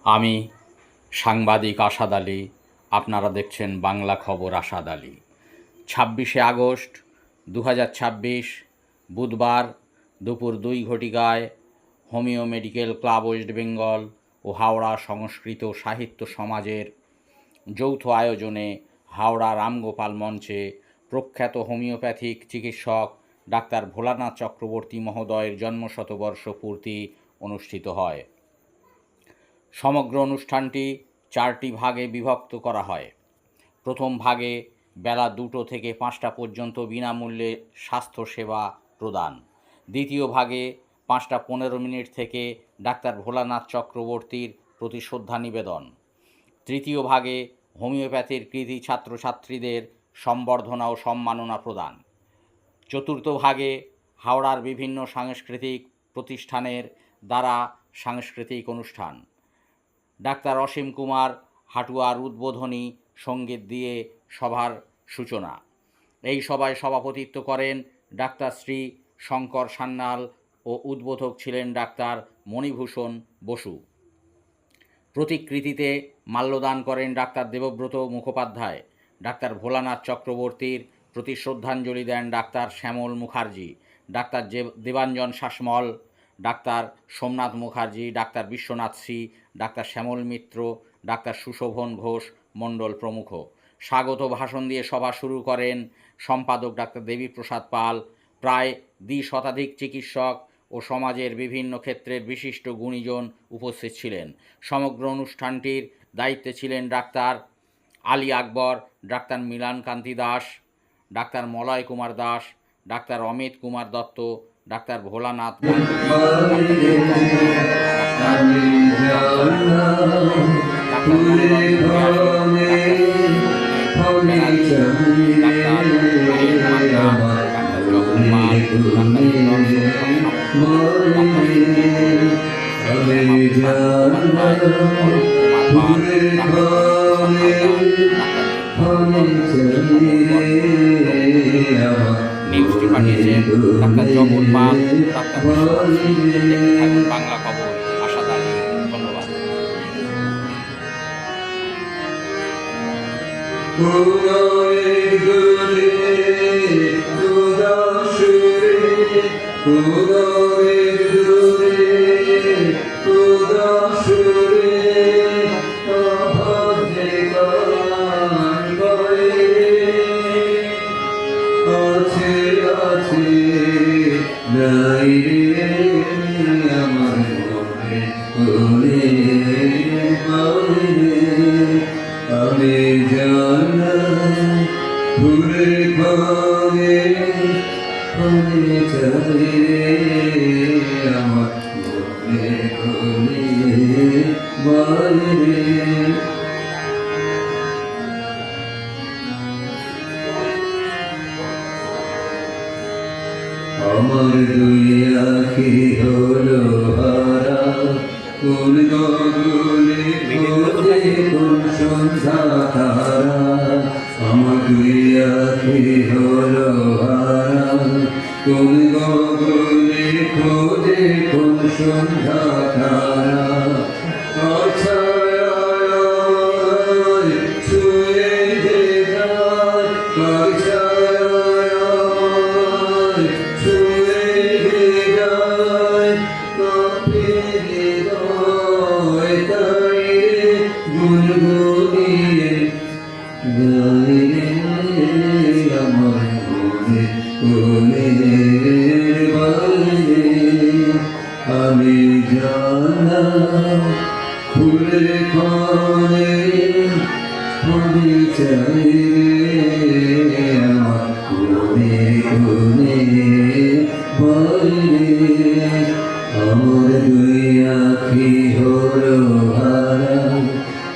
আমি সাংবাদিক আসাদ আলী। আপনারা দেখছেন বাংলা খবর আসাদ আলী। 26শে আগস্ট 2026 বুধবার দুপুর 2 ঘটিকায় homoeo medical club West Bengal ও হাওড়া সংস্কৃত সাহিত্য সমাজের যৌথ আয়োজনে হাওড়া রামগোপাল মঞ্চে প্রখ্যাত হোমিওপ্যাথিক চিকিৎসক ডাক্তার ভোলানাথ চক্রবর্তী মহোদয়ের জন্মশতবর্ষ পূর্তি অনুষ্ঠিত হয়। সমগ্র অনুষ্ঠানটি 4টি ভাগে বিভক্ত করা হয়। প্রথম ভাগে বেলা 2টো থেকে 5টা পর্যন্ত বিনামূল্যে স্বাস্থ্যসেবা প্রদান। দ্বিতীয় ভাগে 5টা 15 মিনিট থেকে ডাক্তার ভোলানাথ চক্রবর্তীর প্রতি শ্রদ্ধা নিবেদন। তৃতীয় ভাগে হোমিওপ্যাথির কৃতী ছাত্রছাত্রীদের সম্বর্ধনা ও সম্মাননা প্রদান। চতুর্থ ভাগে হাওড়ার বিভিন্ন সাংস্কৃতিক প্রতিষ্ঠানের দ্বারা সাংস্কৃতিক অনুষ্ঠান। ডাক্তার অসীম কুমার হাটুয়ার উদ্বোধনী সঙ্গীত দিয়ে সভার সূচনা। এই সভায় সভাপতিত্ব করেন ডাক্তার শ্রী শঙ্কর সান্যাল ও উদ্বোধক ছিলেন ডাক্তার মণিভূষণ বসু। প্রতিকৃতিতে মাল্যদান করেন ডাক্তার দেবব্রত মুখোপাধ্যায়। ডাক্তার ভোলানাথ চক্রবর্তীর প্রতি শ্রদ্ধাঞ্জলি দেন doctor Shyamal Mukherjee, doctor Debanjan Sasmal, doctor Somnath Mukherjee, doctor Biswanath Shri, doctor Shyamal Mitra, doctor Sushobhan Ghosh Mondal প্রমুখ। স্বাগত ভাষণ দিয়ে সভা শুরু করেন সম্পাদক ডাক্তার দেবীপ্রসাদ পাল। প্রায় 2 শতাধিক চিকিৎসক ও সমাজের বিভিন্ন ক্ষেত্রের বিশিষ্ট গুণীজন উপস্থিত ছিলেন। সমগ্র অনুষ্ঠানটির দায়িত্বে ছিলেন doctor Ali Akbar, doctor Milan Kanti Das, doctor Malay Kumar Das, doctor Amit Kumar Dutta, doctor Bholanath নিউজটি পাঠিয়েছেন ডাক্তার জগন পাল, ডাক্তার বাংলা খবর আসাদ আলী। ধন্যবাদ। আমি জানা ভুলে ভাঙে আমি চাই আমার মনে ভুলে বাইরে আমার দুই আখি হলো হারা কোন গগনে খোঁজে কোন সন্ধ্যা তারা। আমার দুই আখি হলো হারা কোন গগনে খোঁজে কোন সন্ধ্যা তারা। আমি জানা ফুলে খানে আমি চাই আমার কোনে কোনে বাইরে। আমার দুই আখি হলো হারা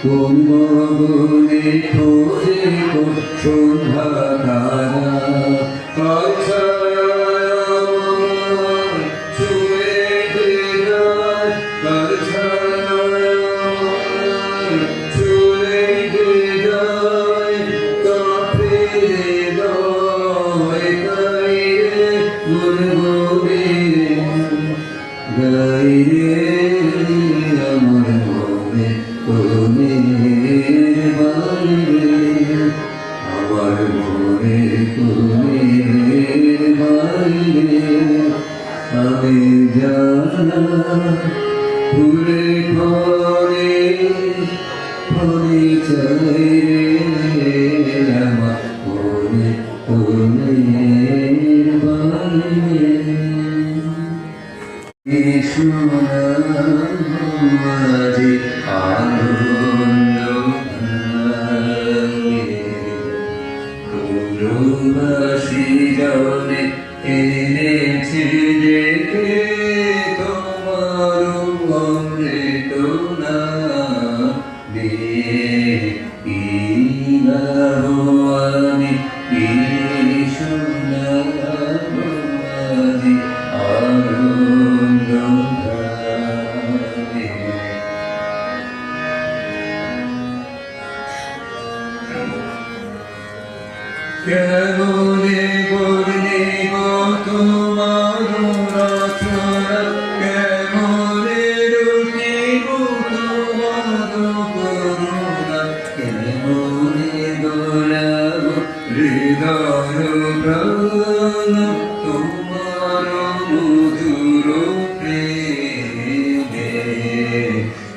কোন মনে খোঁজে কোন সন্ধ্যা তারা। গাইরে ফুলে ঘরে ফুলে চাই রে আমার ফুলে ফুলের বাড়ি সোনা আজি আনন্দ পুরবাসী জনে এনেছে ডেকে তোমার অমৃত না দিয়ে কি গাবো আমি কি শোনাবো আজি আনন্দ ধারে। কেমনে বর্ণিব তোমার রচনা, কেমনে রুচিব তোমার করুণা, কেমনে দোলাব হৃদয় প্রাণ তোমার মধুর প্রেমে।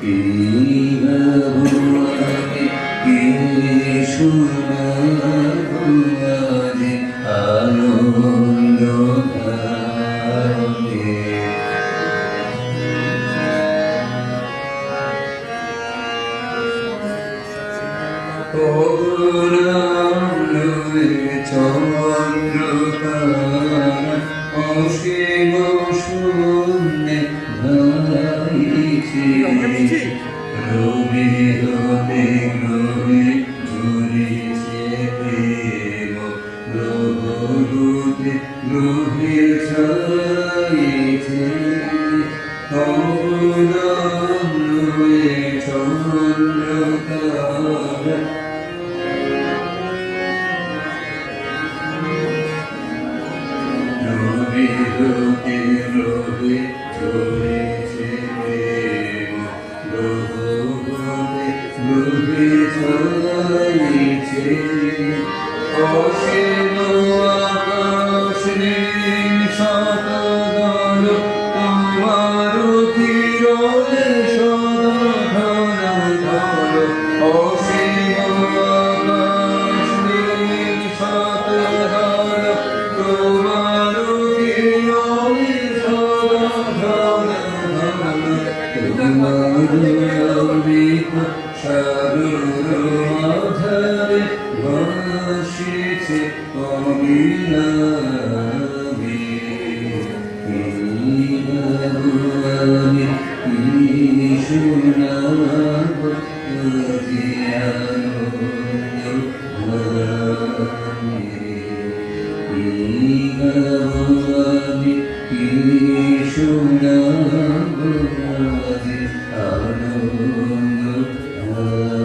কি গাবো আমি কি শোনাবো আজি আনন্দ ধারে। চন্দ্রতারা অসীম শূন্যে ধাইছে, রবি হতে গ্রহে ঝুলিছে প্রেম, গ্রহ হতে গ্রহে ছাইছে। চন্দ্রতারা রবি হতে গ্রহে ঝুলিছে প্রেম, গ্রহ হতে গ্রহে ছাইছে। অসীম আকাশ নীল শতদল তোমার কিরণে সদা ধরা ধর। অসীম আকাশ নীল শতদল তোমার কিরণে সদা ধরা ধর। তোমার অমৃত সাগর আধারে ভাসিছে অবিরামে। কি গাবো আমি কি শোনাবো আজি আনন্দ ধারে। কি গাবো আমি কি শোনাবো আজি আনন্দ ধারে।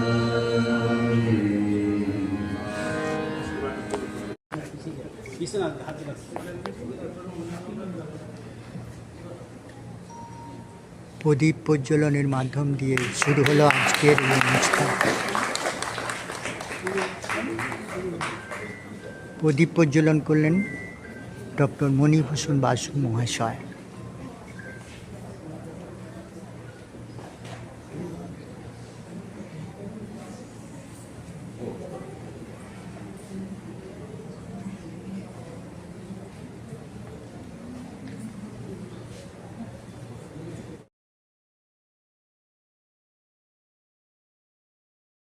প্রদীপ প্রজ্বলনের মাধ্যম দিয়ে শুরু হলো আজকের এই অনুষ্ঠান। প্রদীপ প্রজ্বলন করলেন ডক্টর মণিভূষণ বাসু মহাশয়।